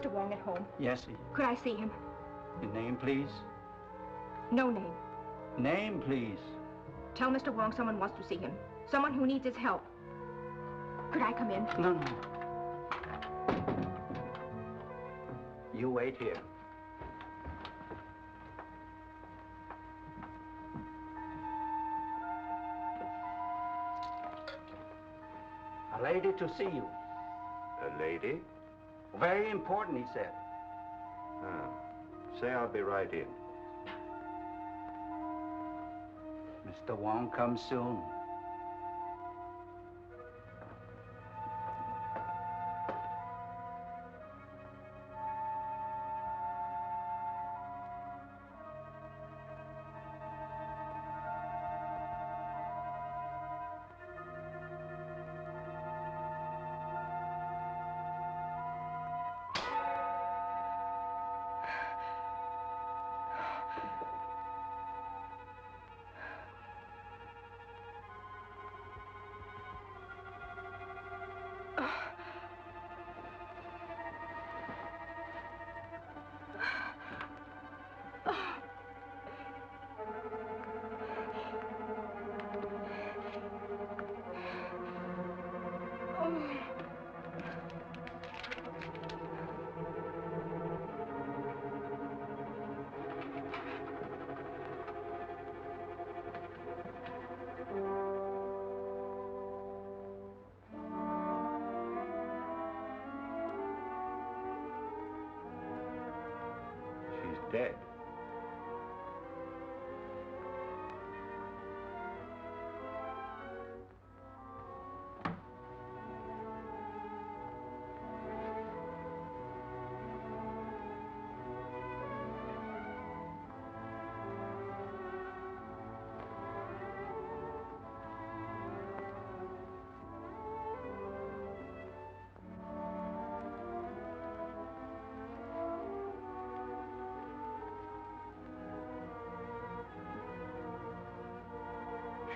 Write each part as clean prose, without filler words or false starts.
Mr. Wong at home? Yes, he is. Could I see him? Your name, please? No name. Name, please. Tell Mr. Wong someone wants to see him. Someone who needs his help. Could I come in? No, no. You wait here. A lady to see you. A lady? Very important, he said. Say I'll be right in. Mr. Wong comes soon. Dead.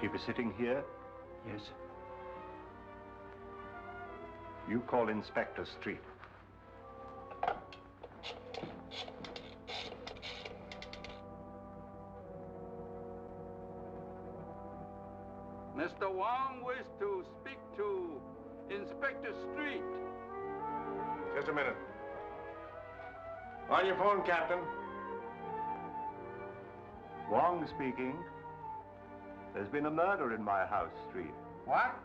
She be sitting here? Yes. You call Inspector Street. Mr. Wong wishes to speak to Inspector Street. Just a minute. On your phone, Captain. Wong speaking. There's been a murder in my house, Street. What?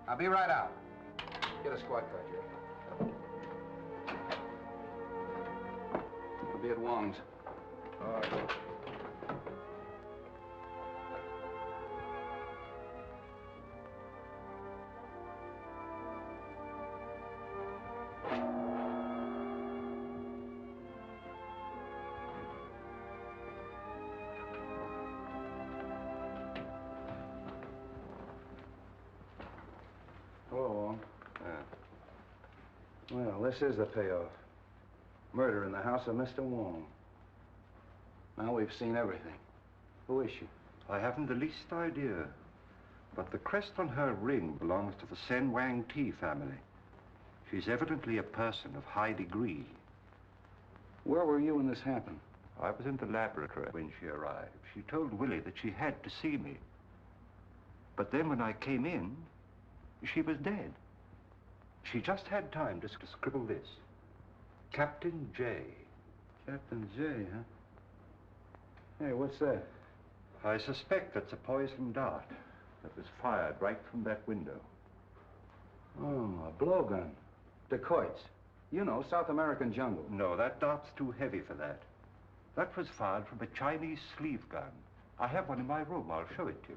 I'll be right out. Get a squad car, Jerry. I'll be at Wong's. All right. Hello, Wong. Well, this is the payoff. Murder in the house of Mr. Wong. Now we've seen everything. Who is she? I haven't the least idea. But the crest on her ring belongs to the Sen Wang Ti family. She's evidently a person of high degree. Where were you when this happened? I was in the laboratory when she arrived. She told Willie that she had to see me. But then when I came in, she was dead. She just had time to scribble this. Captain J. Captain J, huh? Hey, what's that? I suspect that's a poison dart that was fired right from that window. Oh, a blowgun. Dacoits. You know, South American jungle. No, that dart's too heavy for that. That was fired from a Chinese sleeve gun. I have one in my room. I'll show it to you.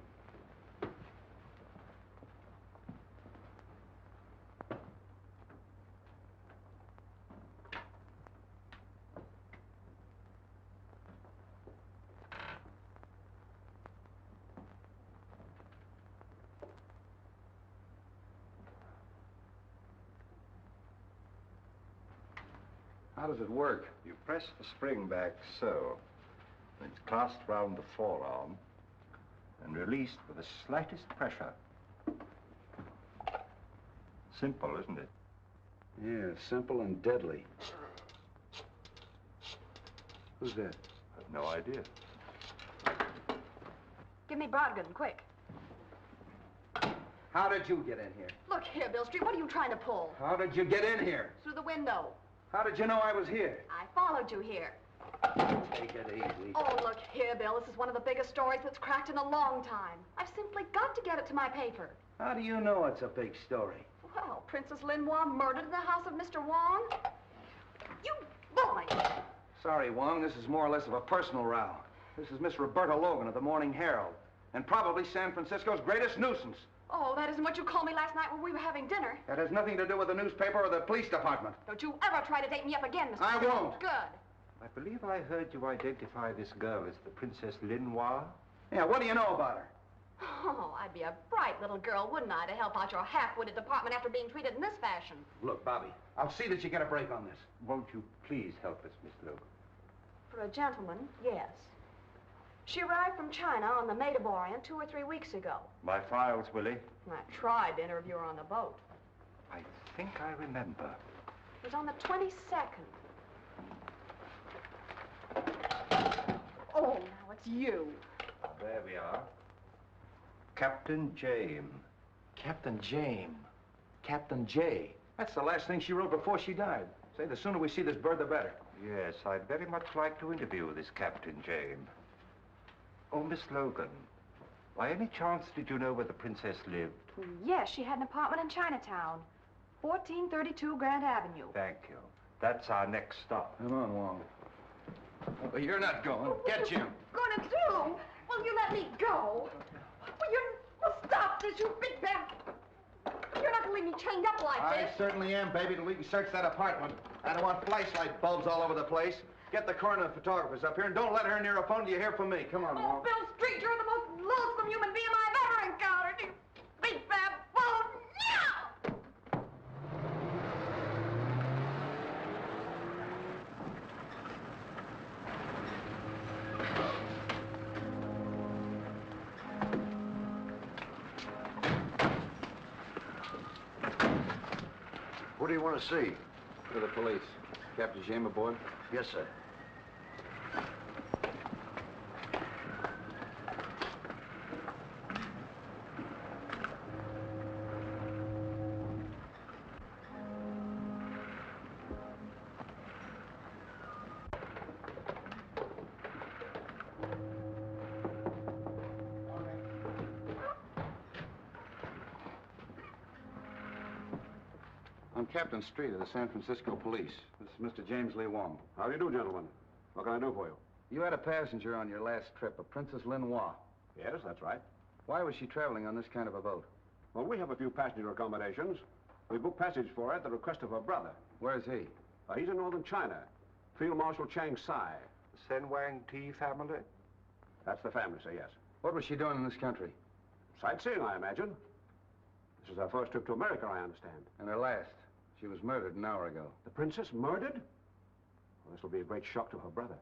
How does it work? You press the spring back so. It's clasped round the forearm and released with the slightest pressure. Simple, isn't it? Yeah, simple and deadly. Who's that? I've no idea. Give me Brodgan, quick. How did you get in here? Look here, Bill Street, what are you trying to pull? How did you get in here? Through the window. How did you know I was here? I followed you here. Take it easy. Oh, look here, Bill. This is one of the biggest stories that's cracked in a long time. I've simply got to get it to my paper. How do you know it's a big story? Well, Princess Linois murdered in the house of Mr. Wong. You boy! Sorry, Wong, this is more or less of a personal row. This is Miss Roberta Logan of the Morning Herald, and probably San Francisco's greatest nuisance. Oh, that isn't what you called me last night when we were having dinner. That has nothing to do with the newspaper or the police department. Don't you ever try to date me up again, Mr. I Street. won't. Good. I believe I heard you identify this girl as the Princess Linois. Yeah, what do you know about her? Oh, I'd be a bright little girl, wouldn't I, to help out your half-witted department after being treated in this fashion. Look, Bobby, I'll see that you get a break on this. Won't you please help us, Miss Logan? For a gentleman, yes. She arrived from China on the Maid of Orient 2 or 3 weeks ago. My files, Willie. I tried to interview her on the boat. I think I remember. It was on the 22nd. Oh, now it's you. There we are. Captain James. Captain James. Captain J. That's the last thing she wrote before she died. Say, the sooner we see this bird, the better. Yes, I'd very much like to interview this Captain James. Oh, Miss Logan, by any chance did you know where the princess lived? Yes, she had an apartment in Chinatown, 1432 Grant Avenue. Thank you. That's our next stop. Come on, Wong. Oh, you're not going. Get Jim. Gonna do? Will you let me go? Well, stop this, you big bad... You're not gonna leave me chained up like I this. certainly am, baby, till we can search that apartment. I don't want flashlight bulbs all over the place. Get the coroner and photographers up here, and don't let her near a phone till you hear from me. Come on, Oh, Wong. Bill Street, you're the most loathsome human being I've ever encountered. You big bad bone. Yeah! What do you want to see? To the police. Captain James aboard? Yes, sir. I'm Captain Street of the San Francisco Police. This is Mr. James Lee Wong. How do you do, gentlemen? What can I do for you? You had a passenger on your last trip, a Princess Linois. Yes, that's right. Why was she traveling on this kind of a boat? Well, we have a few passenger accommodations. We booked passage for her at the request of her brother. Where's he? He's in northern China. Field Marshal Chang Sai. Sen Wang Ti family? That's the family, sir, yes. What was she doing in this country? Sightseeing, I imagine. This is her first trip to America, I understand. And her last. She was murdered an hour ago. The princess murdered? Well, this will be a great shock to her brother.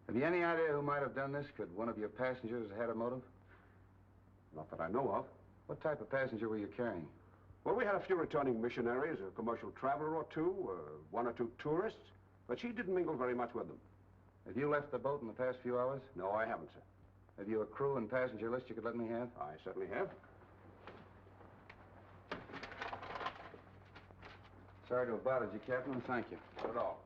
Have you any idea who might have done this? Could one of your passengers have had a motive? Not that I know of. What type of passenger were you carrying? Well, we had a few returning missionaries, a commercial traveler or two, one or two tourists, but she didn't mingle very much with them. Have you left the boat in the past few hours? No, I haven't, sir. Have you a crew and passenger list you could let me have? I certainly have. Sorry to have bothered you, Captain, and thank you. Not at all.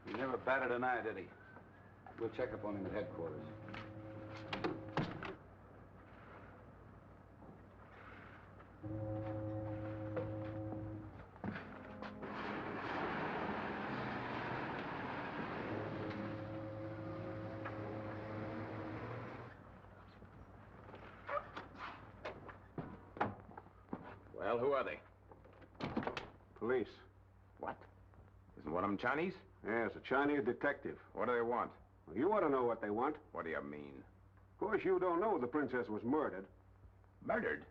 He never batted an eye, did he? We'll check up on him at headquarters. Well, who are they? Police. What? Isn't one of them Chinese? Yes, a Chinese detective. What do they want? Well, You ought to know what they want. What do you mean? Of course, you don't know the princess was murdered. Murdered?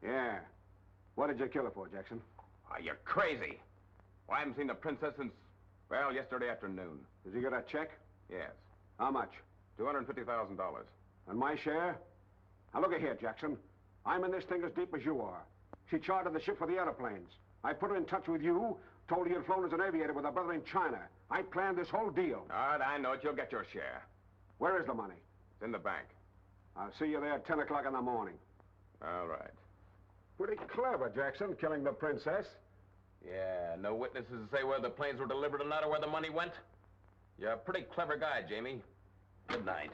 Yeah. What did you kill her for, Jackson? Are you crazy? Well, I haven't seen the princess since, well, yesterday afternoon. Did you get a check? Yes. How much? $250,000. And my share? Now, look here, Jackson. I'm in this thing as deep as you are. She chartered the ship for the airplanes. I put her in touch with you, told her you'd flown as an aviator with her brother in China. I planned this whole deal. All right, I know it. You'll get your share. Where is the money? It's in the bank. I'll see you there at 10 o'clock in the morning. All right. Pretty clever, Jackson, killing the princess. Yeah, no witnesses to say whether the planes were delivered or not or where the money went? You're a pretty clever guy, Jamie. Good night.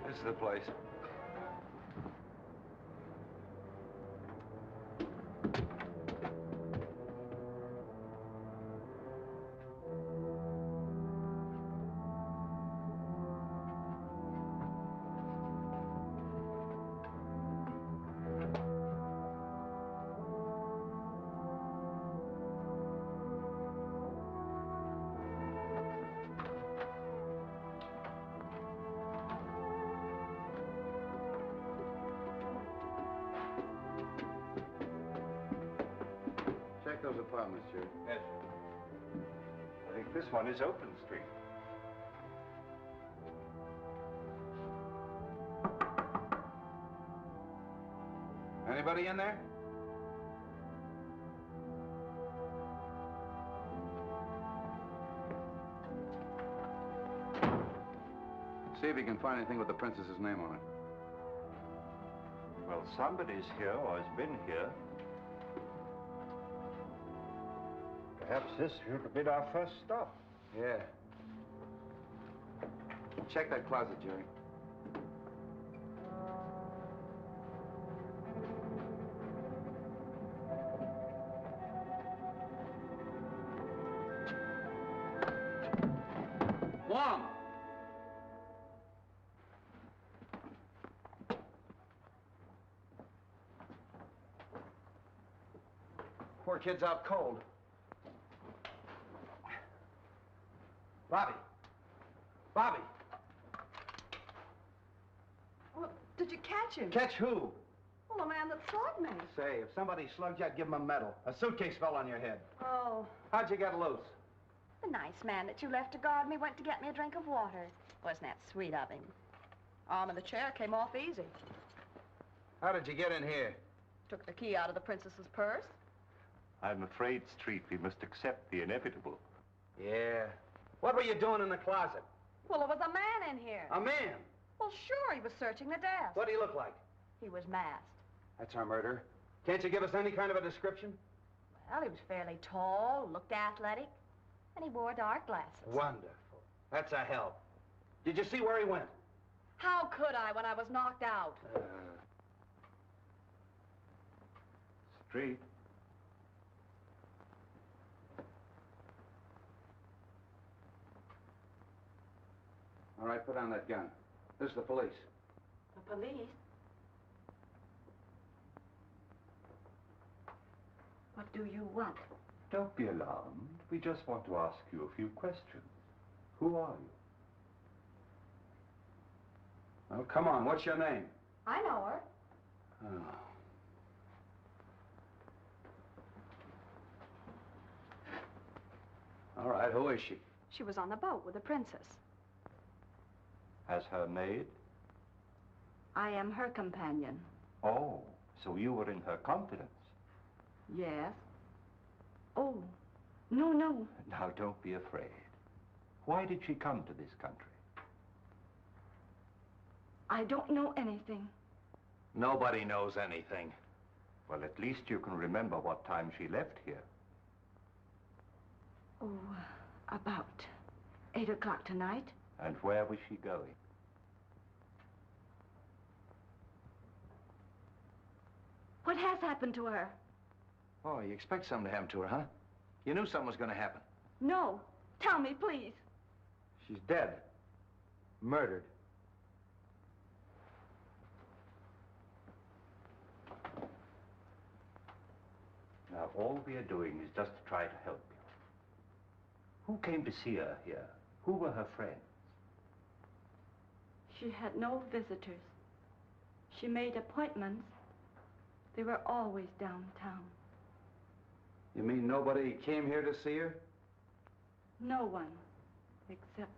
This is the place. Check those apartments, Jerry. Yes. I think this one is Open Street. Anybody in there? See if you can find anything with the princess's name on it. Well, somebody's here or has been here. Perhaps this should have been our first stop. Yeah. Check that closet, Jerry. Wong! Poor kid's out cold. Bobby. Bobby. Well, did you catch him? Catch who? Well, the man that slugged me. Say, if somebody slugged you, I'd give him a medal. A suitcase fell on your head. Oh. How'd you get loose? The nice man that you left to guard me went to get me a drink of water. Wasn't that sweet of him? Arm of the chair came off easy. How did you get in here? Took the key out of the princess's purse. I'm afraid, Street, we must accept the inevitable. Yeah. What were you doing in the closet? Well, there was a man in here. A man? Well, sure, he was searching the desk. What did he look like? He was masked. That's our murderer. Can't you give us any kind of a description? Well, he was fairly tall, looked athletic, and he wore dark glasses. Wonderful. That's a help. Did you see where he went? How could I when I was knocked out? Street. All right, put down that gun. This is the police. The police? What do you want? Don't be alarmed. We just want to ask you a few questions. Who are you? Oh, come on. What's your name? I know her. Oh. All right, who is she? She was on the boat with the princess. As her maid? I am her companion. Oh, so you were in her confidence. Yes. Oh, no, no. Now, don't be afraid. Why did she come to this country? I don't know anything. Nobody knows anything. Well, at least you can remember what time she left here. Oh, about 8 o'clock tonight. And where was she going? What has happened to her? Oh, you expect something to happen to her, huh? You knew something was going to happen. No. Tell me, please. She's dead. Murdered. Now, all we are doing is just to try to help you. Who came to see her here? Who were her friends? She had no visitors. She made appointments. They were always downtown. You mean nobody came here to see her? No one, except...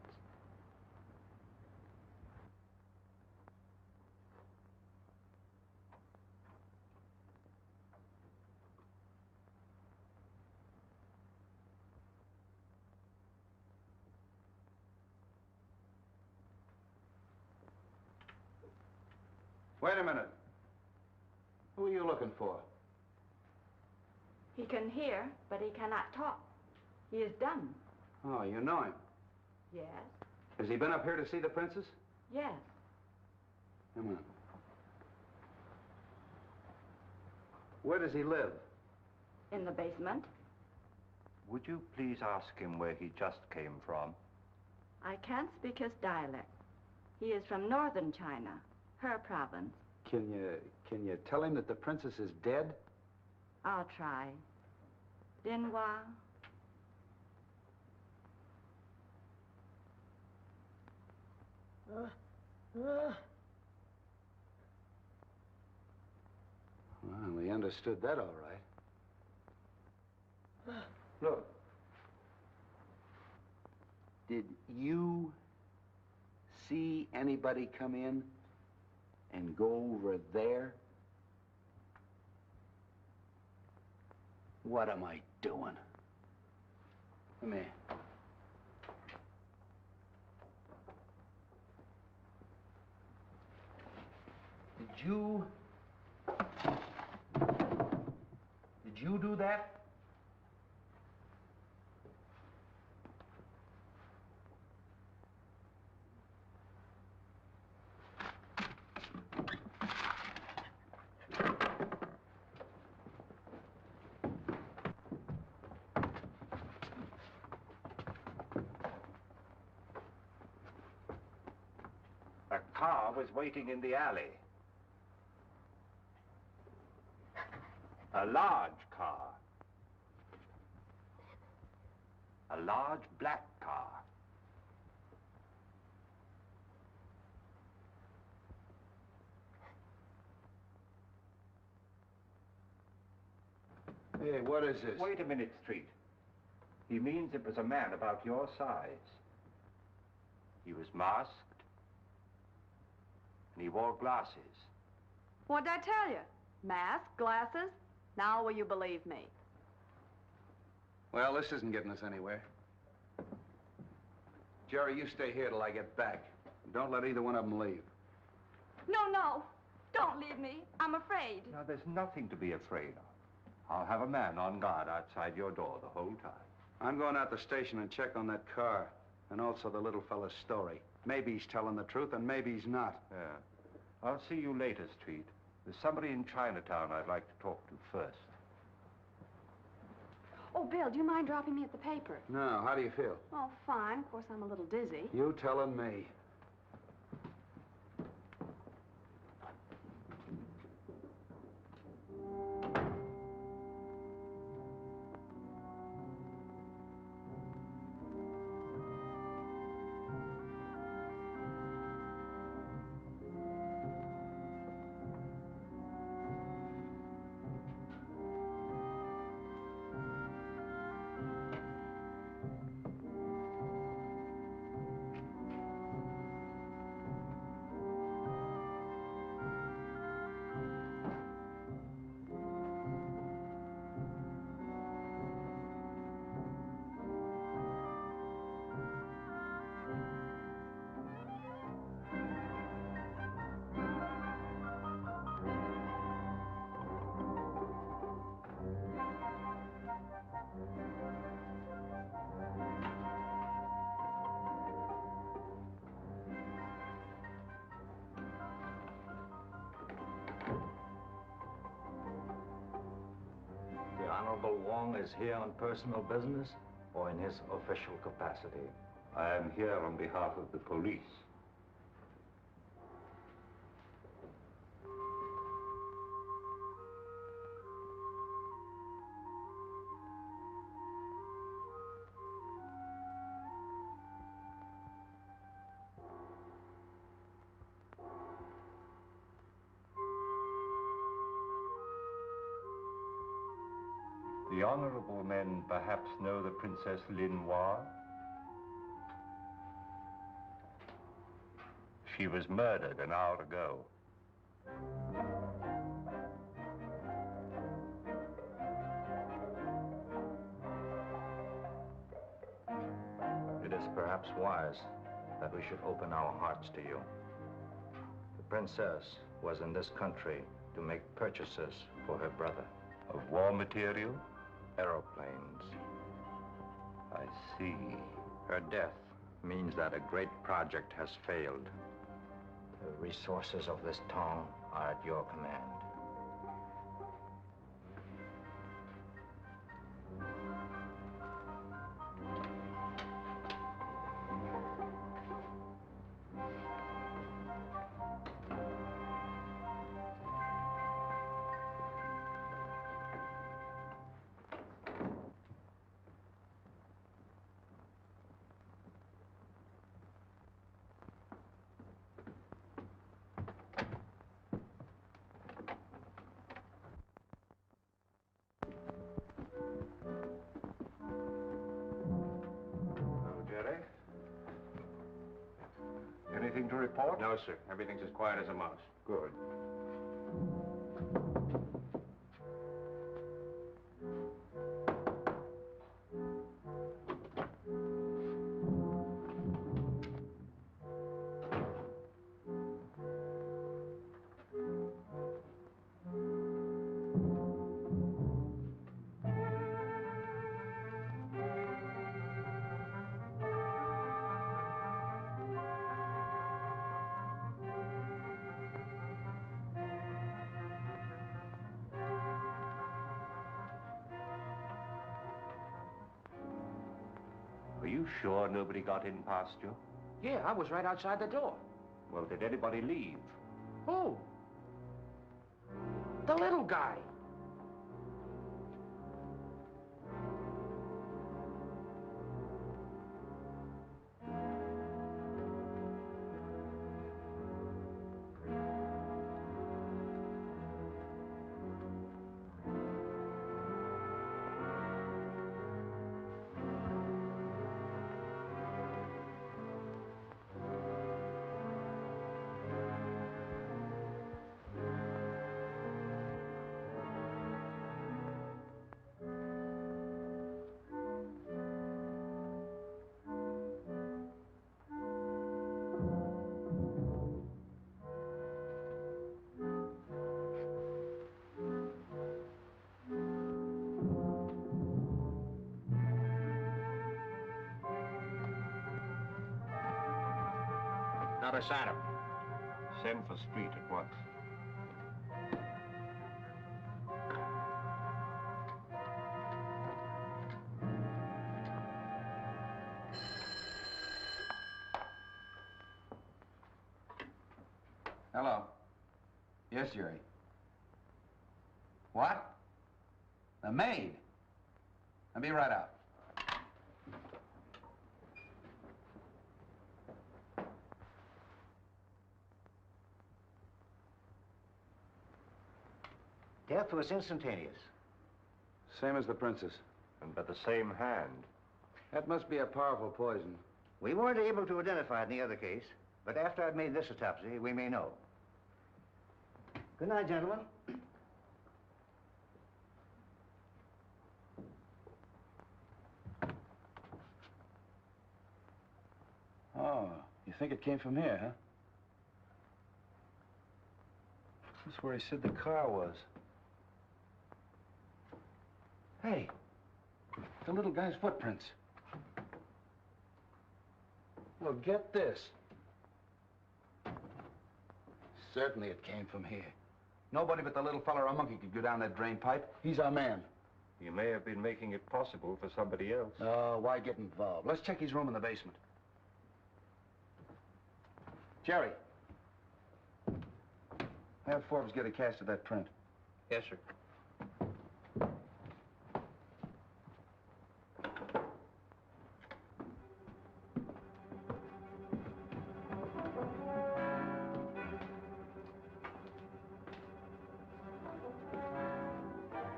Wait a minute. Who are you looking for? He can hear, but he cannot talk. He is dumb. Oh, you know him. Yes. Has he been up here to see the princess? Yes. Come on. Where does he live? In the basement. Would you please ask him where he just came from? I can't speak his dialect. He is from northern China, her province. Can you tell him that the princess is dead? I'll try. Dinhua. Well, we understood that all right. Look. Did you see anybody come in and go over there? What am I doing? Come here. Did you do that? A car was waiting in the alley. A large car. A large black car. Hey, what is this? Wait a minute, Street. He means it was a man about your size. He was masked, and he wore glasses. What'd I tell you? Mask, glasses. Now will you believe me? Well, this isn't getting us anywhere. Jerry, you stay here till I get back. Don't let either one of them leave. No, no. Don't leave me. I'm afraid. Now, there's nothing to be afraid of. I'll have a man on guard outside your door the whole time. I'm going out the station and check on that car, and also the little fella's story. Maybe he's telling the truth, and maybe he's not. Yeah. I'll see you later, Street. There's somebody in Chinatown I'd like to talk to first. Oh, Bill, do you mind dropping me at the paper? No, how do you feel? Oh, fine. Of course, I'm a little dizzy. You telling me. The Honorable Wong is here on personal business or in his official capacity? I am here on behalf of the police. The honorable men perhaps know the Princess Lin Hua? She was murdered an hour ago. It is perhaps wise that we should open our hearts to you. The princess was in this country to make purchases for her brother. Of war material? Aeroplanes. I see. Her death means that a great project has failed. The resources of this town are at your command. Anything to report? No, sir. Everything's as quiet as a mouse. Good. Are you sure nobody got in past you? Yeah, I was right outside the door. Well, did anybody leave? Who? The little guy. another sign of him. Send for Street at once. Hello. Yes, Jerry. What? The maid? I'll be right out. Death was instantaneous. Same as the princess. And by the same hand. That must be a powerful poison. We weren't able to identify it in the other case, but after I've made this autopsy, we may know. Good night, gentlemen. Oh, you think it came from here, huh? That's where he said the car was. Hey, the little guy's footprints. Well, get this. Certainly it came from here. Nobody but the little fella or a monkey could go down that drain pipe. He's our man. You may have been making it possible for somebody else. Oh, why get involved? Let's check his room in the basement. Jerry. Have Forbes get a cast of that print. Yes, sir.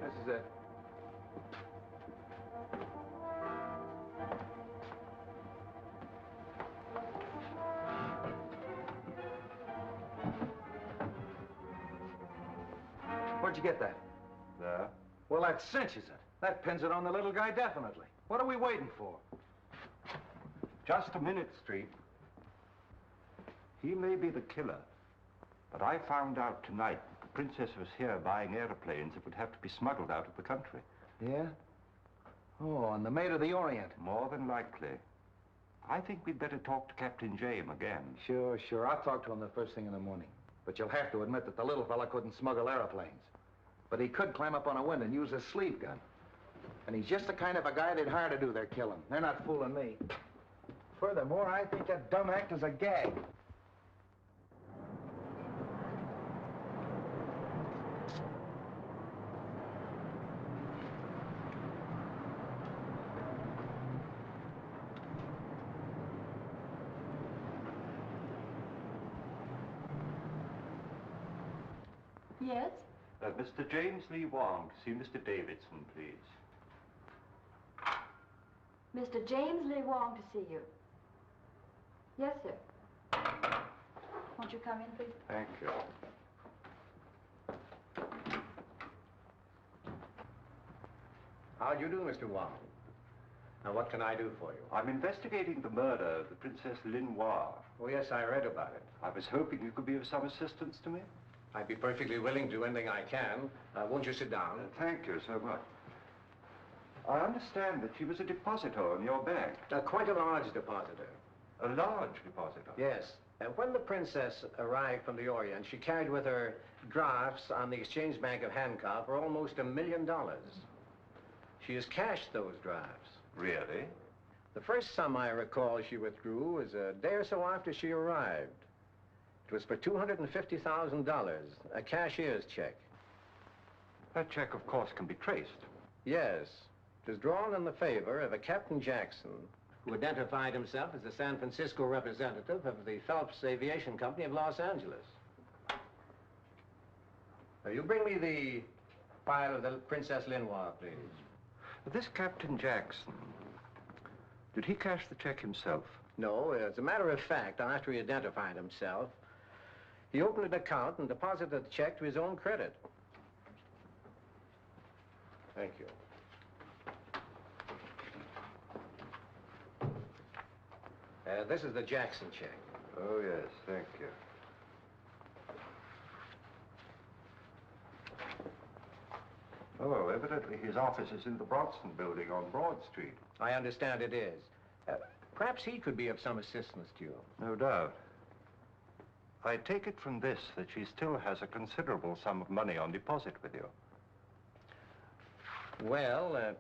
This is it. Where'd you get that? There. Well, that cinches it. That pins it on the little guy definitely. What are we waiting for? Just a minute, Street. He may be the killer, but I found out tonight that the princess was here buying airplanes that would have to be smuggled out of the country. Yeah? Oh, on the Maid of the Orient. More than likely. I think we'd better talk to Captain James again. Sure. I'll talk to him the first thing in the morning. But you'll have to admit that the little fella couldn't smuggle airplanes. But he could climb up on a window and use his sleeve gun. And he's just the kind of a guy they'd hire to do their killing. They're not fooling me. Furthermore, I think that dumb act is a gag. Yes? Mr. James Lee Wong, to see Mr. Davidson, please. Mr. James Lee Wong to see you. Yes, sir. Won't you come in, please? Thank you. How do you do, Mr. Wong? Now, what can I do for you? I'm investigating the murder of the Princess Linois. Oh, yes, I read about it. I was hoping you could be of some assistance to me. I'd be perfectly willing to do anything I can. Won't you sit down? Thank you so much. I understand that she was a depositor in your bank. Quite a large depositor. A large depositor? Yes. When the princess arrived from the Orient, she carried with her drafts on the Exchange Bank of Hancock for almost $1 million. She has cashed those drafts. Really? The first sum I recall she withdrew was a day or so after she arrived. It was for $250,000, a cashier's check. That check, of course, can be traced. Yes. It was drawn in the favor of a Captain Jackson, who identified himself as the San Francisco representative of the Phelps Aviation Company of Los Angeles. Now, you bring me the file of the Princess Linois, please. This Captain Jackson, did he cash the check himself? No, as a matter of fact, after he identified himself, he opened an account and deposited the check to his own credit. Thank you. This is the Jackson check. Oh, yes, thank you. Oh, evidently his office is in the Bronson building on Broad Street. I understand it is. Perhaps he could be of some assistance to you. No doubt. I take it from this that she still has a considerable sum of money on deposit with you. Well,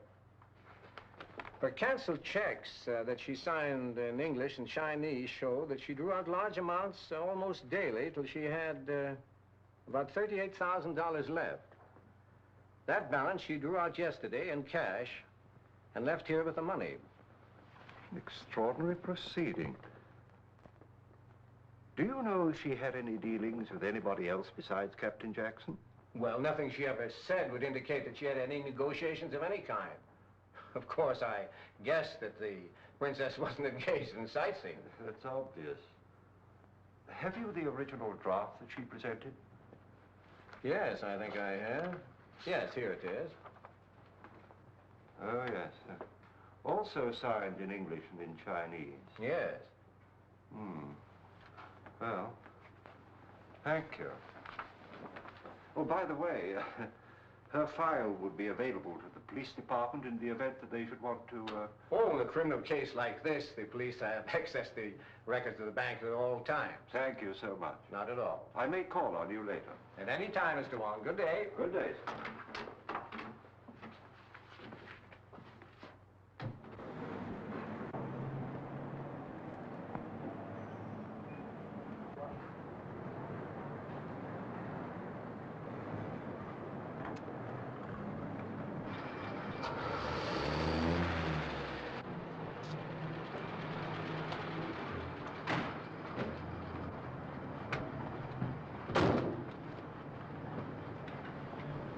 her canceled checks that she signed in English and Chinese show that she drew out large amounts almost daily till she had about $38,000 left. That balance she drew out yesterday in cash and left here with the money. An extraordinary proceeding. Do you know she had any dealings with anybody else besides Captain Jackson? Well, nothing she ever said would indicate that she had any negotiations of any kind. Of course, I guessed that the princess wasn't engaged in sightseeing. That's obvious. Have you the original draft that she presented? Yes, I think I have. Yes, here it is. Oh, yes. Also signed in English and in Chinese. Yes. Well, thank you. Oh, by the way, her file would be available to the police department in the event that they should want to, Oh, in a criminal case like this, the police have access to the records of the bank at all times. Thank you so much. Not at all. I may call on you later. At any time, Mr. Wong. Good day. Good day.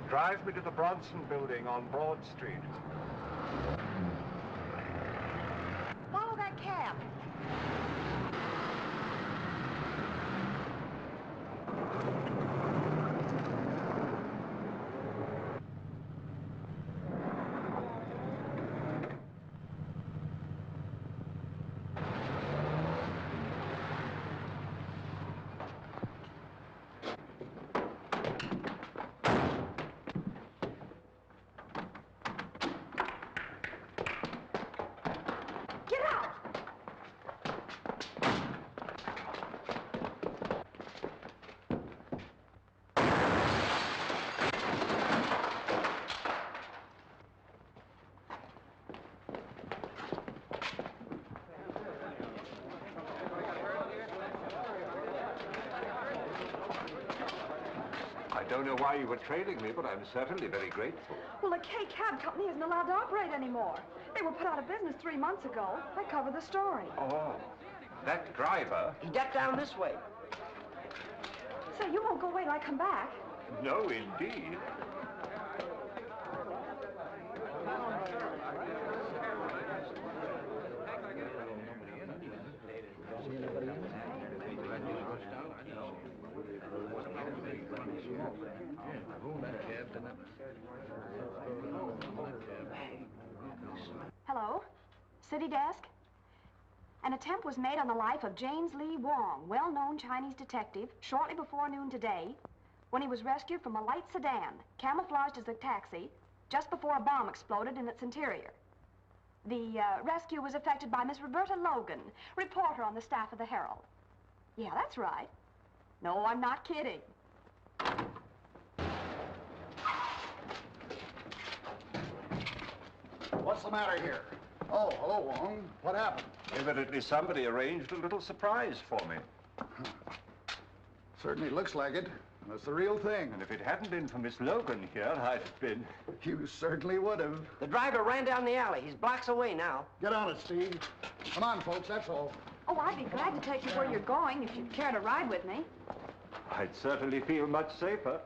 Drive me to the Bronson Building on Broad Street. Follow that cab. I don't know why you were trailing me, but I'm certainly very grateful. Well, the K Cab Company isn't allowed to operate anymore. They were put out of business 3 months ago. I covered the story. Oh, that driver? He ducked down this way. Say, you won't go away till I come back. No, indeed. Hello? City desk? An attempt was made on the life of James Lee Wong, well-known Chinese detective, shortly before noon today, when he was rescued from a light sedan, camouflaged as a taxi, just before a bomb exploded in its interior. The rescue was effected by Miss Roberta Logan, reporter on the staff of the Herald. Yeah, that's right. No, I'm not kidding. What's the matter here? Oh, hello, Wong. What happened? Evidently somebody arranged a little surprise for me. Certainly looks like it. That's the real thing. And if it hadn't been for Miss Logan here, I'd have been... You certainly would have. The driver ran down the alley. He's blocks away now. Get on it, Steve. Come on, folks, that's all. Oh, I'd be glad to take you where you're going if you'd care to ride with me. I'd certainly feel much safer.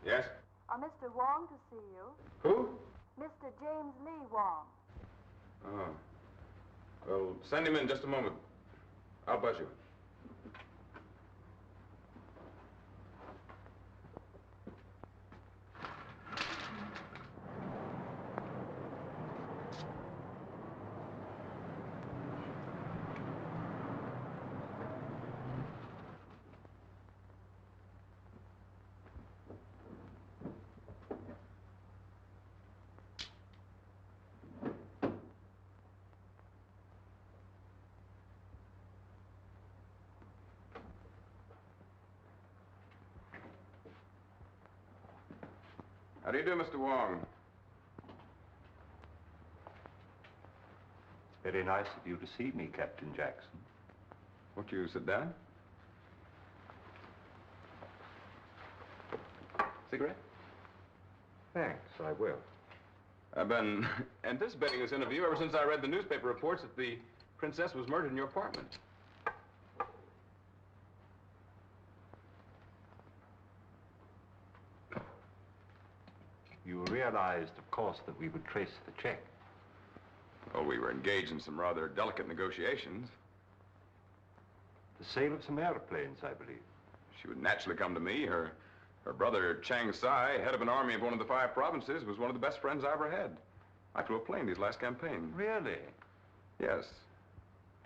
Yes? Mr. Wong to see you. Who? Mr. James Lee Wong. Oh. Well, send him in just a moment. I'll buzz you. How do you do, Mr. Wong? Very nice of you to see me, Captain Jackson. Won't you sit down? Cigarette? Thanks, I will. I've been anticipating this interview ever since I read the newspaper reports that the princess was murdered in your apartment. You realized, of course, that we would trace the check. Well, we were engaged in some rather delicate negotiations. The sale of some airplanes, I believe. She would naturally come to me. Her brother, Chang Sai, head of an army of one of the 5 provinces, was one of the best friends I ever had. I flew a plane these last campaign. Really? Yes.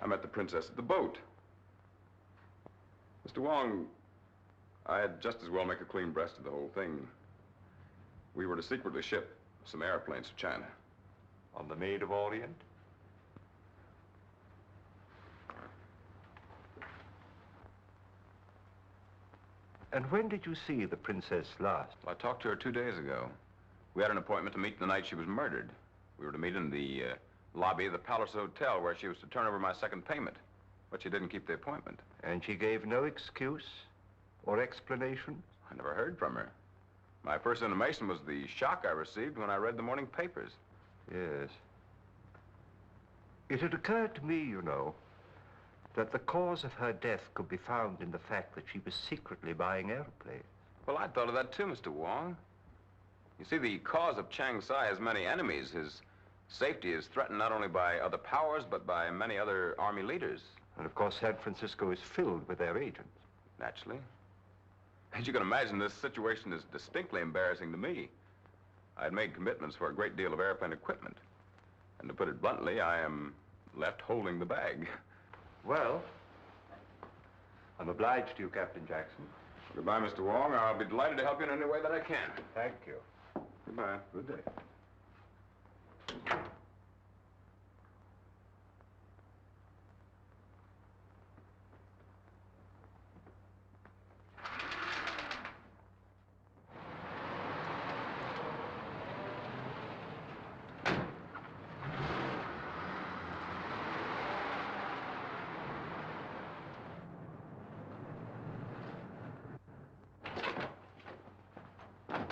I met the princess at the boat. Mr. Wong, I'd just as well make a clean breast of the whole thing. We were to secretly ship some airplanes to China. On the Maid of Orient? And when did you see the princess last? Well, I talked to her 2 days ago. We had an appointment to meet the night she was murdered. We were to meet in the lobby of the Palace Hotel where she was to turn over my second payment. But she didn't keep the appointment. And she gave no excuse or explanation? I never heard from her. My first intimation was the shock I received when I read the morning papers. Yes. It had occurred to me, you know, that the cause of her death could be found in the fact that she was secretly buying airplanes. Well, I thought of that too, Mr. Wong. You see, the cause of Chang Sai has many enemies. His safety is threatened not only by other powers, but by many other army leaders. And of course, San Francisco is filled with their agents. Naturally. As you can imagine, this situation is distinctly embarrassing to me. I had made commitments for a great deal of airplane equipment. And to put it bluntly, I am left holding the bag. Well, I'm obliged to you, Captain Jackson. Goodbye, Mr. Wong. I'll be delighted to help you in any way that I can. Thank you. Goodbye. Good day.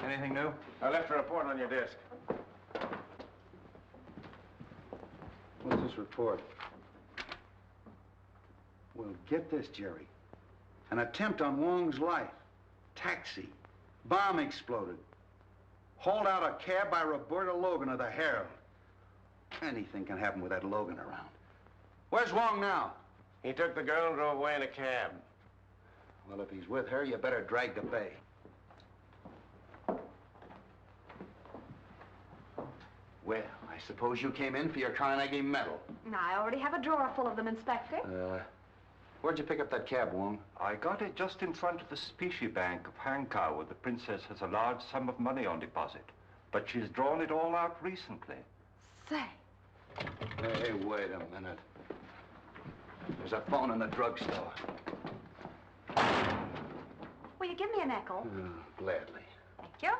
Anything new? I left a report on your desk. What's this report? Well, get this, Jerry. An attempt on Wong's life. Taxi. Bomb exploded. Hauled out a cab by Roberta Logan of the Herald. Anything can happen with that Logan around. Where's Wong now? He took the girl and drove away in a cab. Well, if he's with her, you better drag the bay. Well, I suppose you came in for your Carnegie Medal. I already have a drawer full of them, Inspector. Where'd you pick up that cab, Wong? I got it just in front of the Specie Bank of Hankow, where the princess has a large sum of money on deposit. But she's drawn it all out recently. Say. Hey, wait a minute. There's a phone in the drugstore. Will you give me a nickel? Gladly. Thank you.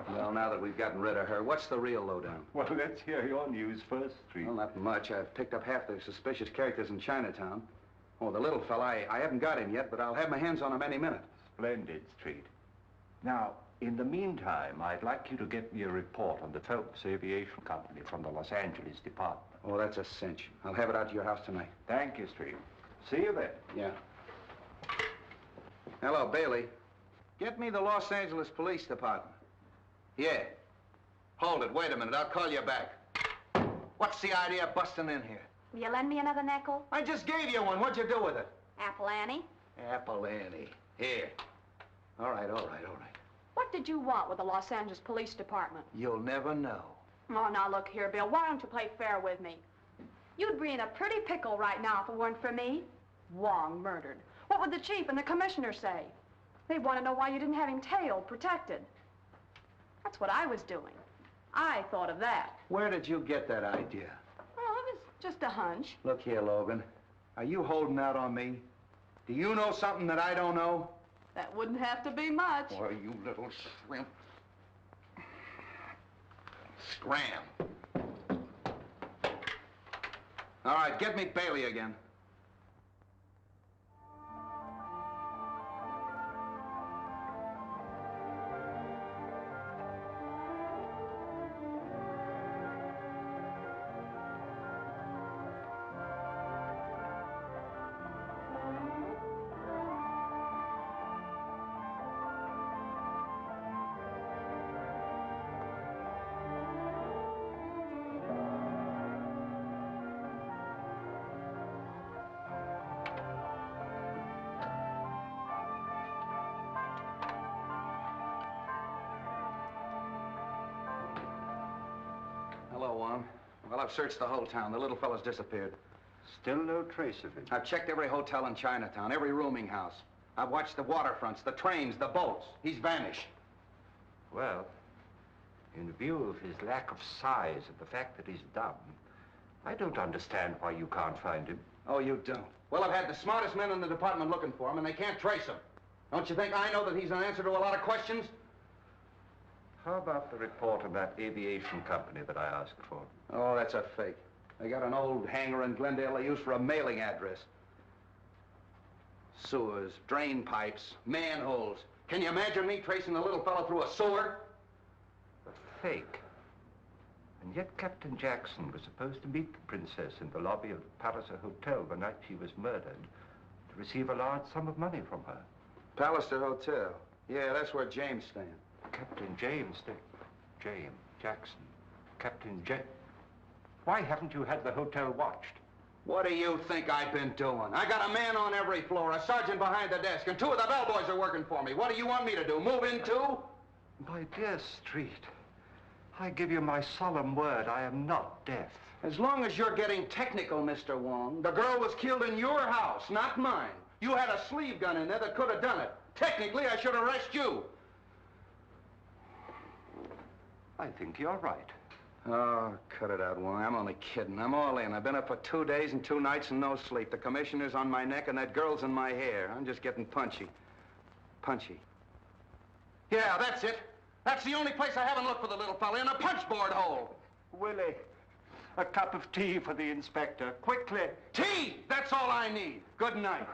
Well, now that we've gotten rid of her, what's the real lowdown? Well, let's hear your news first, Street. Well, not much. I've picked up half the suspicious characters in Chinatown. Oh, the little fella, I haven't got him yet, but I'll have my hands on him any minute. Splendid, Street. Now, in the meantime, I'd like you to get me a report on the Phelps Aviation Company from the Los Angeles department. Oh, that's a cinch. I'll have it out to your house tonight. Thank you, Street. See you then. Yeah. Hello, Bailey. Get me the Los Angeles Police Department. Yeah. Hold it. Wait a minute. I'll call you back. What's the idea of busting in here? Will you lend me another nickel? I just gave you one. What'd you do with it? Apple Annie. Apple Annie. Here. All right. What did you want with the Los Angeles Police Department? You'll never know. Oh, now look here, Bill. Why don't you play fair with me? You'd be in a pretty pickle right now if it weren't for me. Wong murdered. What would the chief and the commissioner say? They'd want to know why you didn't have him tailed, protected. That's what I was doing. I thought of that. Where did you get that idea? Oh, it was just a hunch. Look here, Logan. Are you holding out on me? Do you know something that I don't know? That wouldn't have to be much. Why, you little shrimp. Scram. All right, get me Bailey again. Hello, Wong. Well, I've searched the whole town. The little fella's disappeared. Still no trace of him. I've checked every hotel in Chinatown, every rooming house. I've watched the waterfronts, the trains, the boats. He's vanished. Well, in view of his lack of size and the fact that he's dumb, I don't understand why you can't find him. Oh, you don't? Well, I've had the smartest men in the department looking for him, and they can't trace him. Don't you think I know that he's an answer to a lot of questions? How about the report on that aviation company that I asked for? Oh, that's a fake. They got an old hangar in Glendale they use for a mailing address. Sewers, drain pipes, manholes. Can you imagine me tracing the little fellow through a sewer? A fake. And yet Captain Jackson was supposed to meet the princess in the lobby of the Palliser Hotel the night she was murdered to receive a large sum of money from her. Palliser Hotel. Yeah, that's where James stands. Captain James, James Jackson. Captain James. Why haven't you had the hotel watched? What do you think I've been doing? I got a man on every floor, a sergeant behind the desk, and 2 of the bellboys are working for me. What do you want me to do, move in too? My dear Street, I give you my solemn word, I am not deaf. As long as you're getting technical, Mr. Wong, the girl was killed in your house, not mine. You had a sleeve gun in there that could have done it. Technically, I should arrest you. I think you're right. Oh, cut it out, Wong. I'm only kidding. I'm all in. I've been up for 2 days and 2 nights and no sleep. The commissioner's on my neck and that girl's in my hair. I'm just getting punchy. Punchy. Yeah, that's it. That's the only place I haven't looked for the little fella, in a punchboard hole. Willie, a cup of tea for the inspector, quickly. Tea! That's all I need. Good night.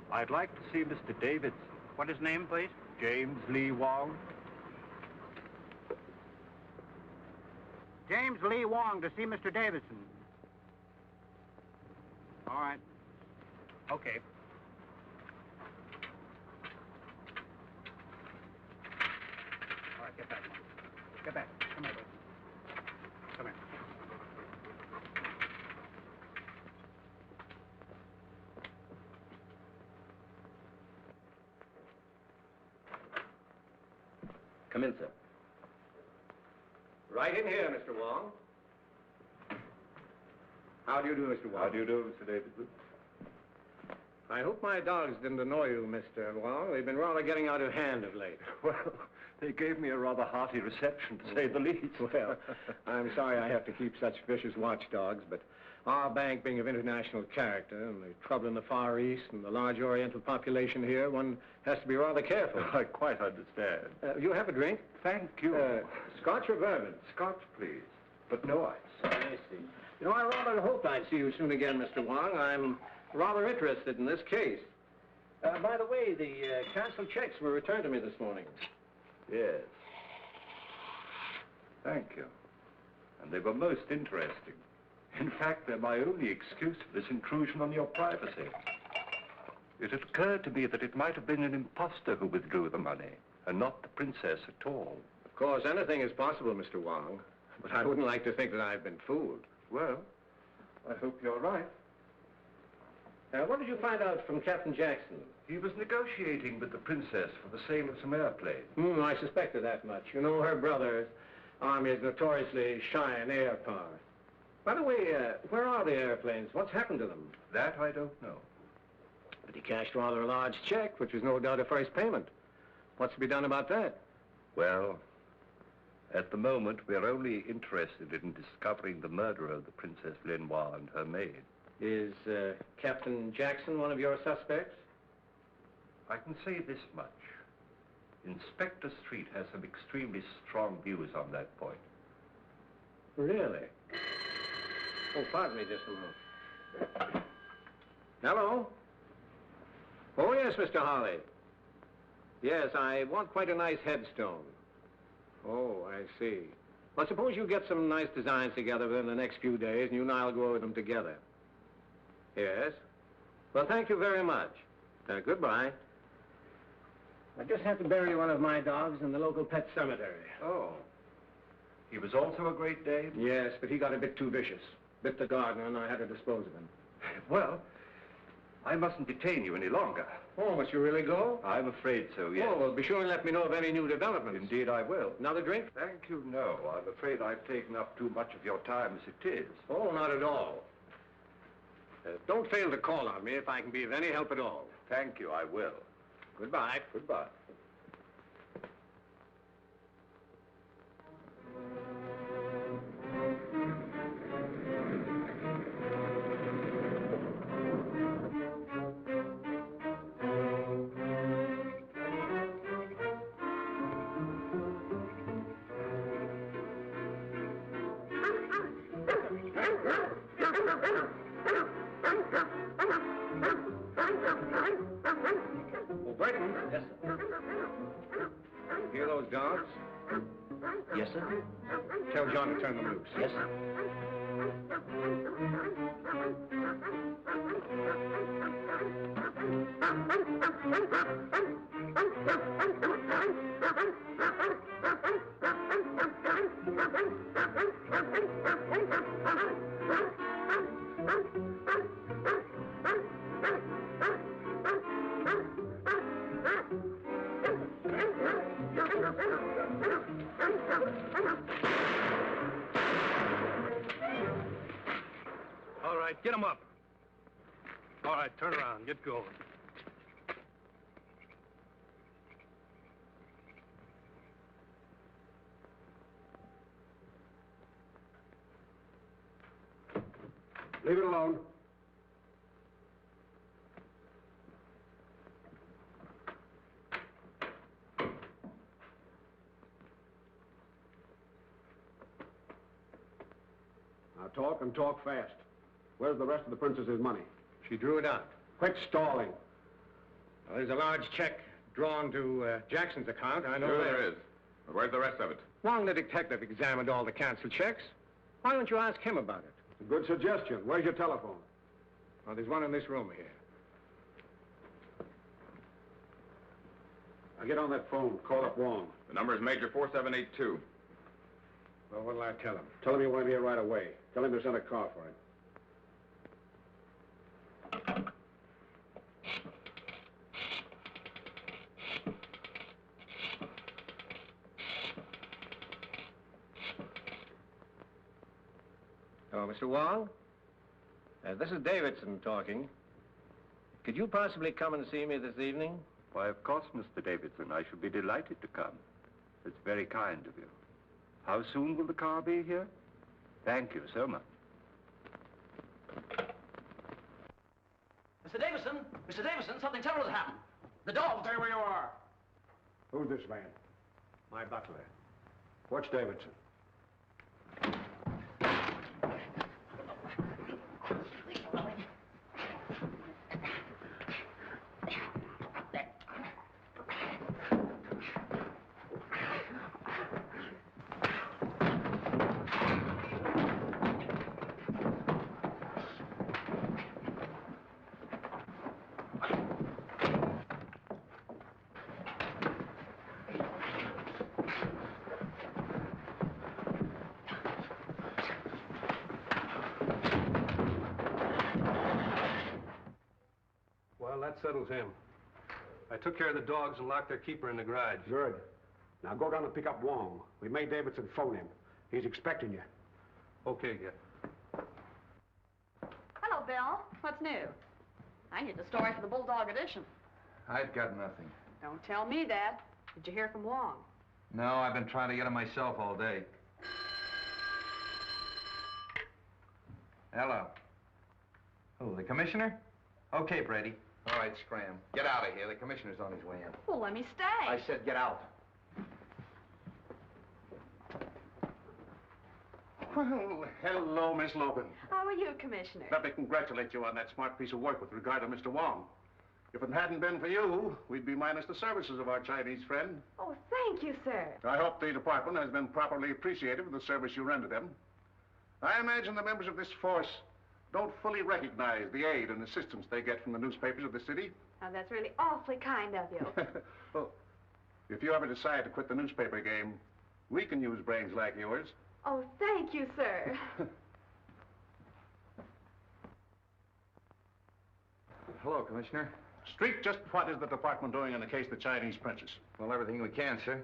I'd like to see Mr. Davidson. What is his name, please? James Lee Wong. James Lee Wong to see Mr. Davidson. All right. Okay. All right, get back. Get back. Come here, buddy. Come here. Come in, sir. Right in here, Mr. Wong. How do you do, Mr. Wong? How do you do, Mr. Davidson? I hope my dogs didn't annoy you, Mr. Wong. They've been rather getting out of hand of late. Well, they gave me a rather hearty reception, to say the least. Well, I'm sorry I have to keep such vicious watchdogs, but our bank being of international character and the trouble in the Far East and the large Oriental population here, one has to be rather careful. I quite understand. You have a drink? Thank you. Scotch or bourbon? Scotch, please, but no ice. I see. You know, I rather hoped I'd see you soon again, Mr. Wong. I'm rather interested in this case. By the way, the canceled checks were returned to me this morning. Yes. Thank you. And they were most interesting. In fact, they're my only excuse for this intrusion on your privacy. It had occurred to me that it might have been an imposter who withdrew the money, and not the princess at all. Of course, anything is possible, Mr. Wong. But I wouldn't like to think that I've been fooled. Well, I hope you're right. What did you find out from Captain Jackson? He was negotiating with the princess for the sale of some airplanes. I suspected that much. You know, her brother's army is notoriously shy in air power. By the way, where are the airplanes? What's happened to them? That I don't know. But he cashed rather a large check, which was no doubt a first payment. What's to be done about that? Well, at the moment, we're only interested in discovering the murderer of the Princess Lenoir and her maid. Is Captain Jackson one of your suspects? I can say this much. Inspector Street has some extremely strong views on that point. Really? Oh, pardon me just a moment. Hello? Oh, yes, Mr. Holly. Yes, I want quite a nice headstone. Oh, I see. Well, suppose you get some nice designs together within the next few days, and you and I'll go over them together. Yes? Well, thank you very much. Goodbye. I just have to bury one of my dogs in the local pet cemetery. Oh. He was also a great Dane? Yes, but he got a bit too vicious. Bit the gardener, and I had to dispose of him. Well, I mustn't detain you any longer. Oh, must you really go? I'm afraid so, yes. Oh, well, be sure and let me know of any new developments. Indeed, I will. Another drink? Thank you, no. I'm afraid I've taken up too much of your time as it is. Oh, not at all. Don't fail to call on me if I can be of any help at all. Thank you, I will. Goodbye. Goodbye. Oh, Burton. Yes, sir. Hear those dogs? Yes, sir. Tell John to turn them loose. Yes, sir. All right, get him up. All right, turn around. Get going. Leave it alone. Now talk and talk fast. Where's the rest of the princess's money? She drew it out. Quit stalling. Well, there's a large check drawn to Jackson's account. I know Sure that. there is. But where's the rest of it? Wong, the detective, examined all the canceled checks. Why don't you ask him about it? It's a good suggestion. Where's your telephone? Well, there's one in this room here. Now get on that phone. Call up Wong. The number is Major 4782. Well, what'll I tell him? Tell him you want him here right away. Tell him to send a car for him. Oh, Mr. Wong? This is Davidson talking. Could you possibly come and see me this evening? Why, of course, Mr. Davidson. I should be delighted to come. It's very kind of you. How soon will the car be here? Thank you so much. Mr. Davison! Mr. Davison, something terrible has happened. The dog... Stay where you are. Who's this man? My butler. Watch Davidson. that settles him. I took care of the dogs and locked their keeper in the garage. Good. Now go down and pick up Wong. We made Davidson phone him. He's expecting you. Okay, Git. Hello, Bill. What's new? I need the story for the Bulldog edition. I've got nothing. Don't tell me that. Did you hear from Wong? No, I've been trying to get him myself all day. Hello. Who, the commissioner? Okay, Brady. All right, scram. Get out of here. The commissioner's on his way in. Well, let me stay. I said get out. Well, hello, Miss Logan. How are you, Commissioner? Let me congratulate you on that smart piece of work with regard to Mr. Wong. If it hadn't been for you, we'd be minus the services of our Chinese friend. Oh, thank you, sir. I hope the department has been properly appreciative of the service you rendered them. I imagine the members of this force don't fully recognize the aid and assistance they get from the newspapers of the city. Oh, that's really awfully kind of you. Well, if you ever decide to quit the newspaper game, we can use brains like yours. Oh, thank you, sir. Hello, Commissioner. Street, just what is the department doing in the case of the Chinese princess? Well, everything we can, sir.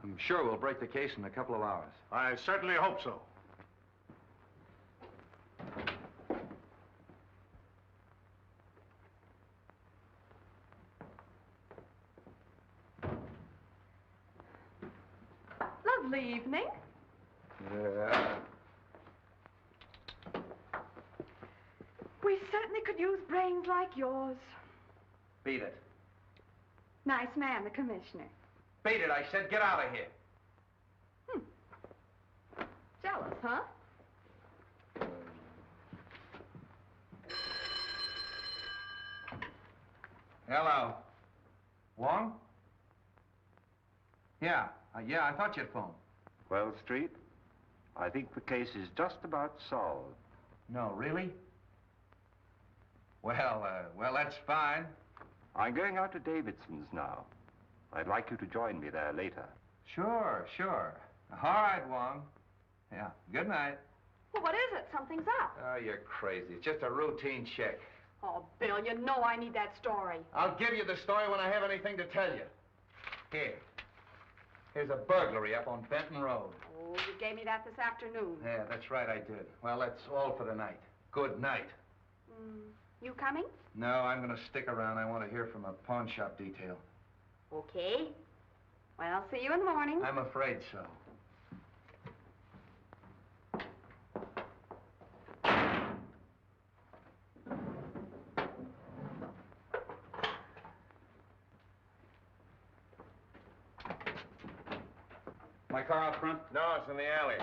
I'm sure we'll break the case in a couple of hours. I certainly hope so. Lovely evening. We certainly could use brains like yours. Beat it. Nice man, the commissioner. Beat it, I said. Get out of here. Jealous, huh? Hello. Wong? Yeah, I thought you'd phone. Well, Street, I think the case is just about solved. No, really? Well, that's fine. I'm going out to Davidson's now. I'd like you to join me there later. Sure. All right, Wong. Yeah, good night. Well, what is it? Something's up. Oh, you're crazy. It's just a routine check. Oh, Bill, you know I need that story. I'll give you the story when I have anything to tell you. Here's a burglary up on Benton Road. Oh, you gave me that this afternoon. Yeah, that's right, I did. Well, that's all for the night. Good night. You coming? No, I'm going to stick around. I want to hear from a pawn shop detail. Okay. Well, I'll see you in the morning. I'm afraid so. My car out front? No, it's in the alley.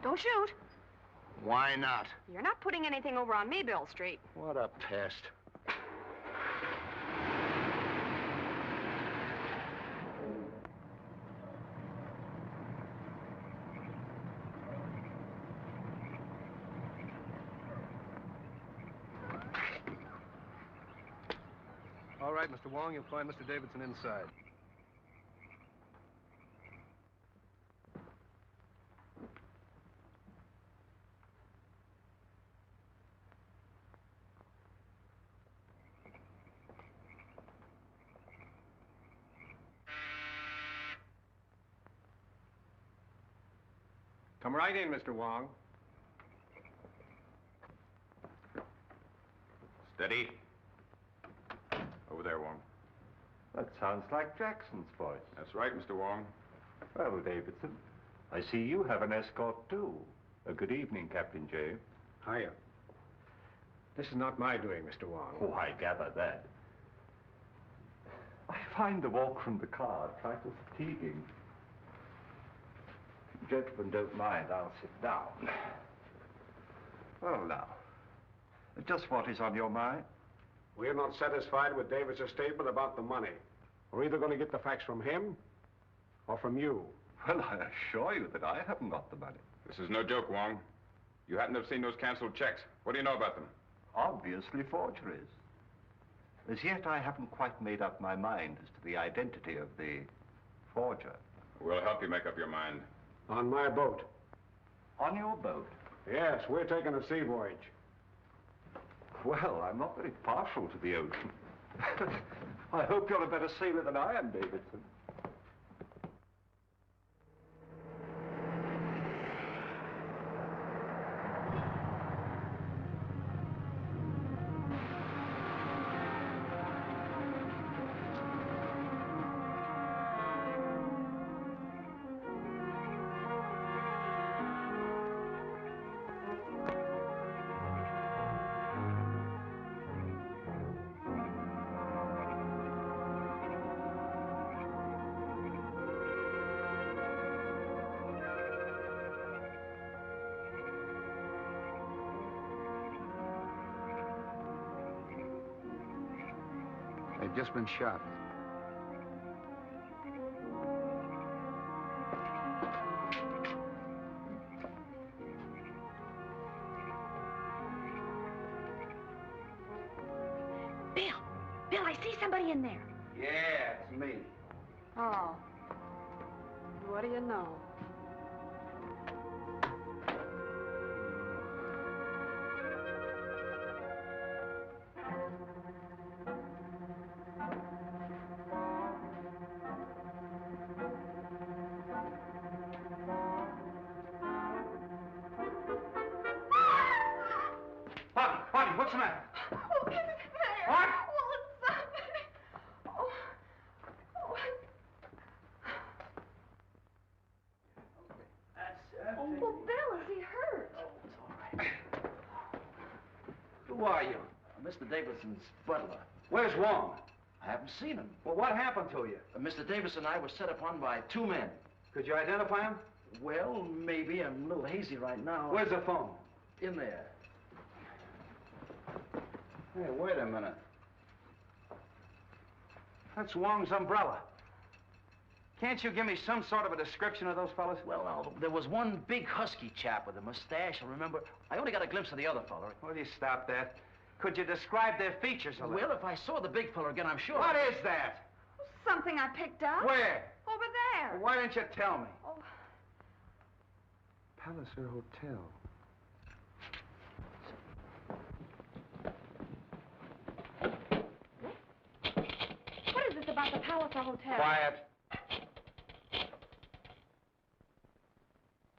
Don't shoot. Why not? You're not putting anything over on me, Bill Street. What a pest. All right, Mr. Wong, you'll find Mr. Davidson inside. Come right in, Mr. Wong. Steady. Over there, Wong. That sounds like Jackson's voice. That's right, Mr. Wong. Well, Davidson, I see you have an escort, too. Good evening, Captain J. Hiya. This is not my doing, Mr. Wong. Oh, I gather that. I find the walk from the car a trifle fatiguing. If you gentlemen don't mind, I'll sit down. Well, now, just what is on your mind? We're not satisfied with David's statement about the money. We're either going to get the facts from him or from you. Well, I assure you that I haven't got the money. This is no joke, Wong. You happen to have seen those canceled checks. What do you know about them? Obviously forgeries. As yet, I haven't quite made up my mind as to the identity of the forger. We'll help you make up your mind. On my boat. On your boat? Yes, we're taking a sea voyage. Well, I'm not very partial to the ocean. I hope you're a better sailor than I am, Davidson. They've just been shot. Bill, I see somebody in there. Yeah, it's me. Oh. What do you know? Bobby, what's the matter? Oh, it's there. What? Oh, it's something. Oh. Oh. Oh, well, Bill, is he hurt? Who are you? Mr. Davidson's butler. Where's Wong? I haven't seen him. Well, what happened to you? Mr. Davidson and I were set upon by two men. Could you identify him? Well, maybe. I'm a little hazy right now. Where's the phone? In there. Hey, wait a minute. That's Wong's umbrella. Can't you give me some sort of a description of those fellas? Well, now, there was one big husky chap with a mustache, I remember. I only got a glimpse of the other fellow. Will you stop that? Could you describe their features a little? Well, if I saw the big fellow again, I'm sure... What is that? Something I picked up. Where? Over there. Well, why didn't you tell me? Oh. Palliser Hotel. What is this about the Palliser Hotel? Quiet.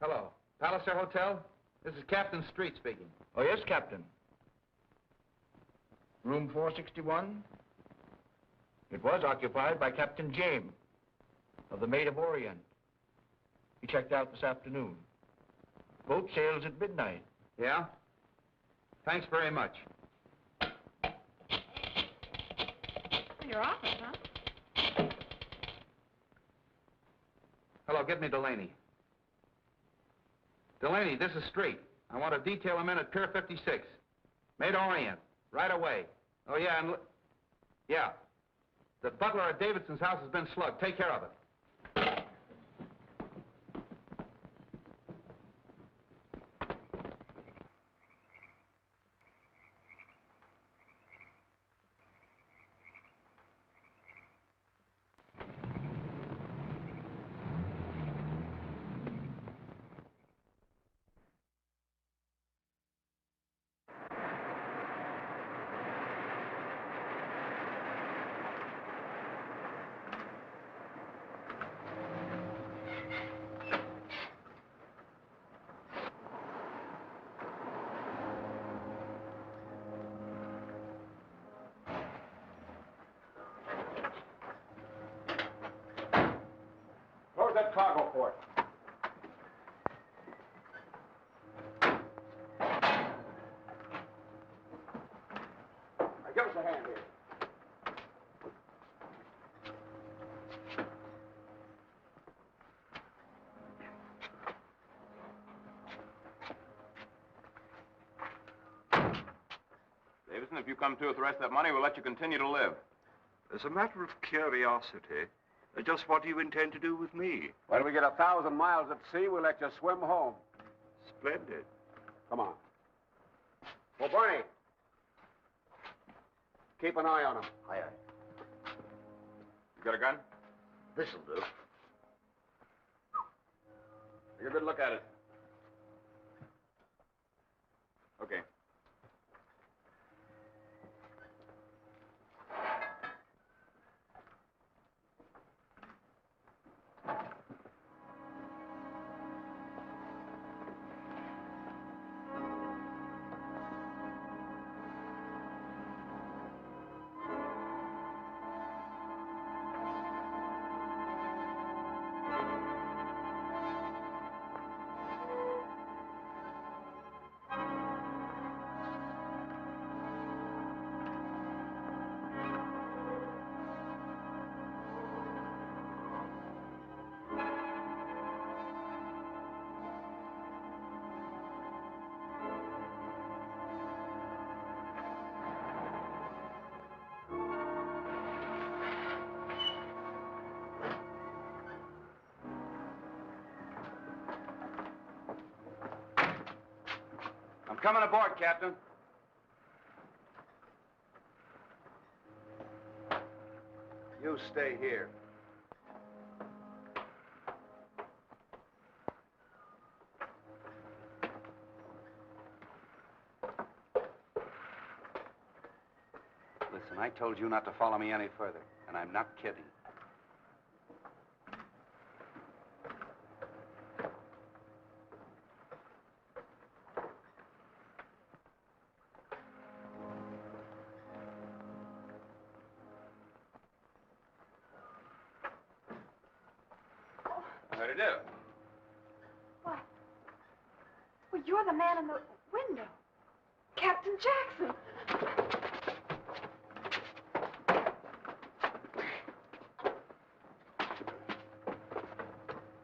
Hello. Palliser Hotel? This is Captain Street speaking. Oh, yes, Captain. Room 461? It was occupied by Captain James of the Maid of Orient. He checked out this afternoon. Boat sails at midnight. Yeah? Thanks very much. Your office, huh? Hello, get me Delaney. Delaney, this is Street. I want to detail him in at Pier 56. Maid Orient, right away. Oh, yeah, and... Yeah. The butler at Davidson's house has been slugged. Take care of it. Close that cargo port. Now, give us a hand here. Davidson, if you come to with the rest of that money, we'll let you continue to live. As a matter of curiosity, just what do you intend to do with me? When we get 1,000 miles at sea, we'll let you swim home. Splendid. Come on. Well, Barney, keep an eye on him. Aye, aye. You got a gun? This'll do. Take a good look at it. Okay. I'm coming aboard, Captain. You stay here. Listen, I told you not to follow me any further, and I'm not kidding. How'd you do? What? Well, you're the man in the window. Captain Jackson.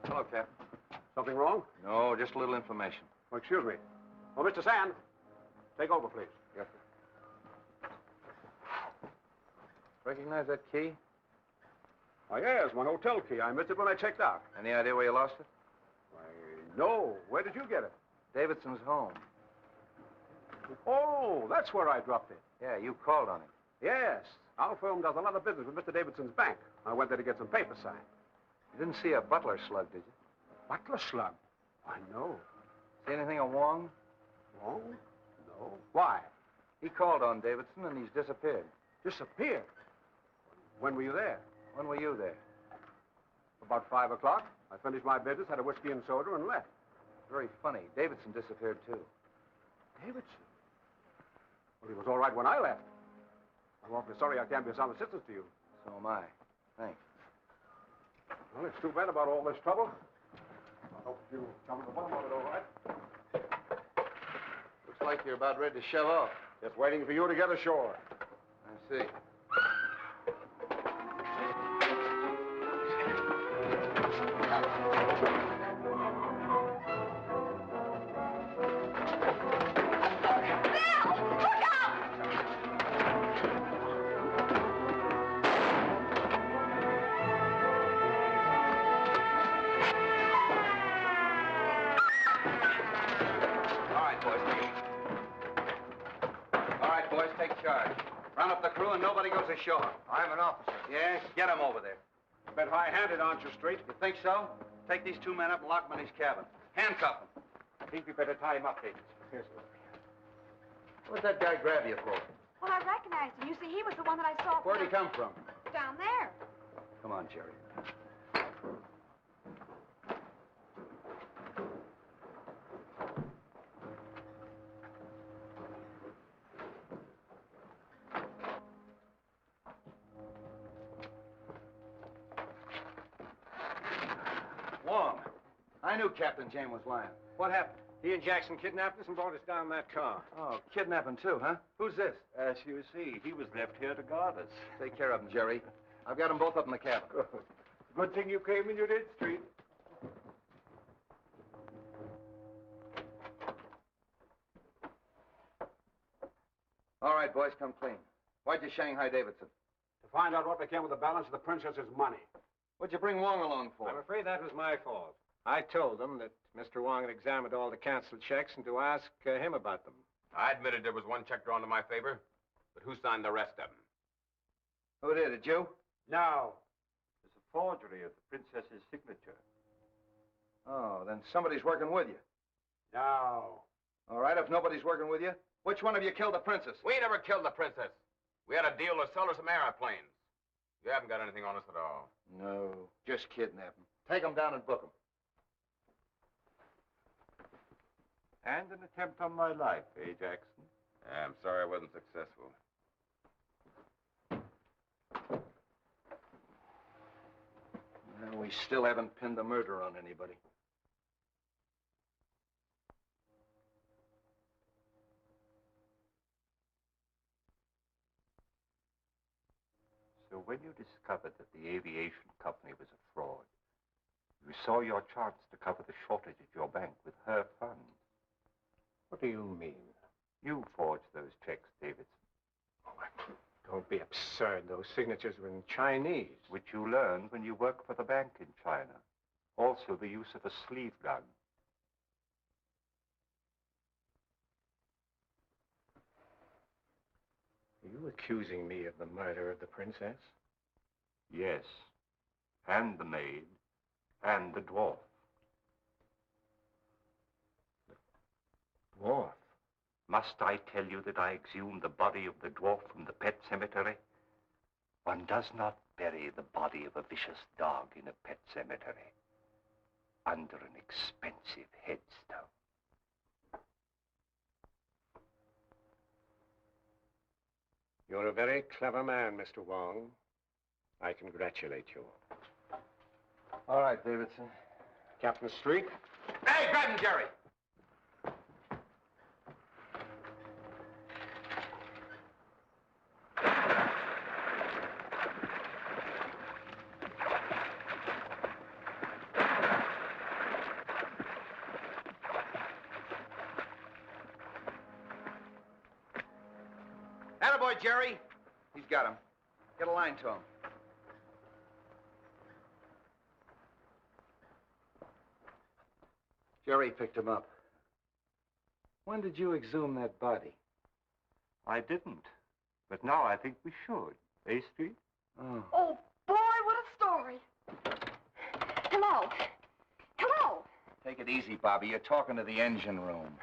Hello, Captain. Something wrong? No, just a little information. Oh, excuse me. Oh, Mr. Sand, take over, please. Yes, sir. Recognize that key? Oh, yes, my hotel key. I missed it when I checked out. Any idea where you lost it? Why, no. Where did you get it? Davidson's home. Oh, that's where I dropped it. Yeah, you called on him. Yes. Our firm does a lot of business with Mr. Davidson's bank. I went there to get some papers signed. You didn't see a butler slug, did you? Butler slug? I know. See anything of Wong? Wong? No. Why? He called on Davidson and he's disappeared. Disappeared? When were you there? When were you there? About 5 o'clock. I finished my business, had a whiskey and soda, and left. Very funny. Davidson disappeared, too. Davidson? Well, he was all right when I left. I'm awfully sorry I can't be of some assistance to you. So am I. Thanks. Well, it's too bad about all this trouble. I hope you come to the bottom of it all right. Looks like you're about ready to shove off. Just waiting for you to get ashore. I see. Round up the crew and nobody goes ashore. I'm an officer. Yeah? Get him over there. A bit high-handed, aren't you, Street? You think so? Take these two men up and lock them in his cabin. Handcuff them. I think we better tie him up, Davis. Here's the... What'd that guy grab you for? Well, I recognized him. You see, he was the one that I saw. Where'd he come from? Down there. Come on, Jerry. Wong, I knew Captain James was lying. What happened? He and Jackson kidnapped us and brought us down in that car. Oh, kidnapping too, huh? Who's this? As you see, he was left here to guard us. Take care of him, Jerry. I've got them both up in the cabin. Good thing you came when you did, Street. All right, boys, come clean. Why'd you Shanghai Davidson? To find out what became of the balance of the princess's money. What'd you bring Wong along for? I'm afraid that was my fault. I told them that Mr. Wong had examined all the canceled checks and to ask him about them. I admitted there was one check drawn to my favor, but who signed the rest of them? Who did you? No. It's a forgery of the princess's signature. Oh, then somebody's working with you. No. All right, if nobody's working with you, which one of you killed the princess? We never killed the princess. We had a deal to sell her some airplanes. You haven't got anything on us at all. No, just kidnap him. Take him down and book him. And an attempt on my life, eh, Jackson? Yeah, I'm sorry I wasn't successful. Well, we still haven't pinned the murder on anybody. So when you discovered that the aviation company was a fraud, you saw your chance to cover the shortage at your bank with her funds. What do you mean? You forged those checks, Davidson. Oh, don't be absurd. Those signatures were in Chinese. Which you learned when you worked for the bank in China. Also the use of a sleeve gun. Are you accusing me of the murder of the princess? Yes. And the maid. And the dwarf. The dwarf? Must I tell you that I exhumed the body of the dwarf from the pet cemetery? One does not bury the body of a vicious dog in a pet cemetery under an expensive headstone. You're a very clever man, Mr. Wong. I congratulate you. All right, Davidson. Captain Street? Hey, grab him, Jerry! Attaboy, Jerry. He's got him. Get a line to him. Jerry picked him up. When did you exhume that body? I didn't. But now I think we should. Eh, Street? Oh. Oh, boy, what a story. Hello. Hello. Take it easy, Bobby. You're talking to the engine room.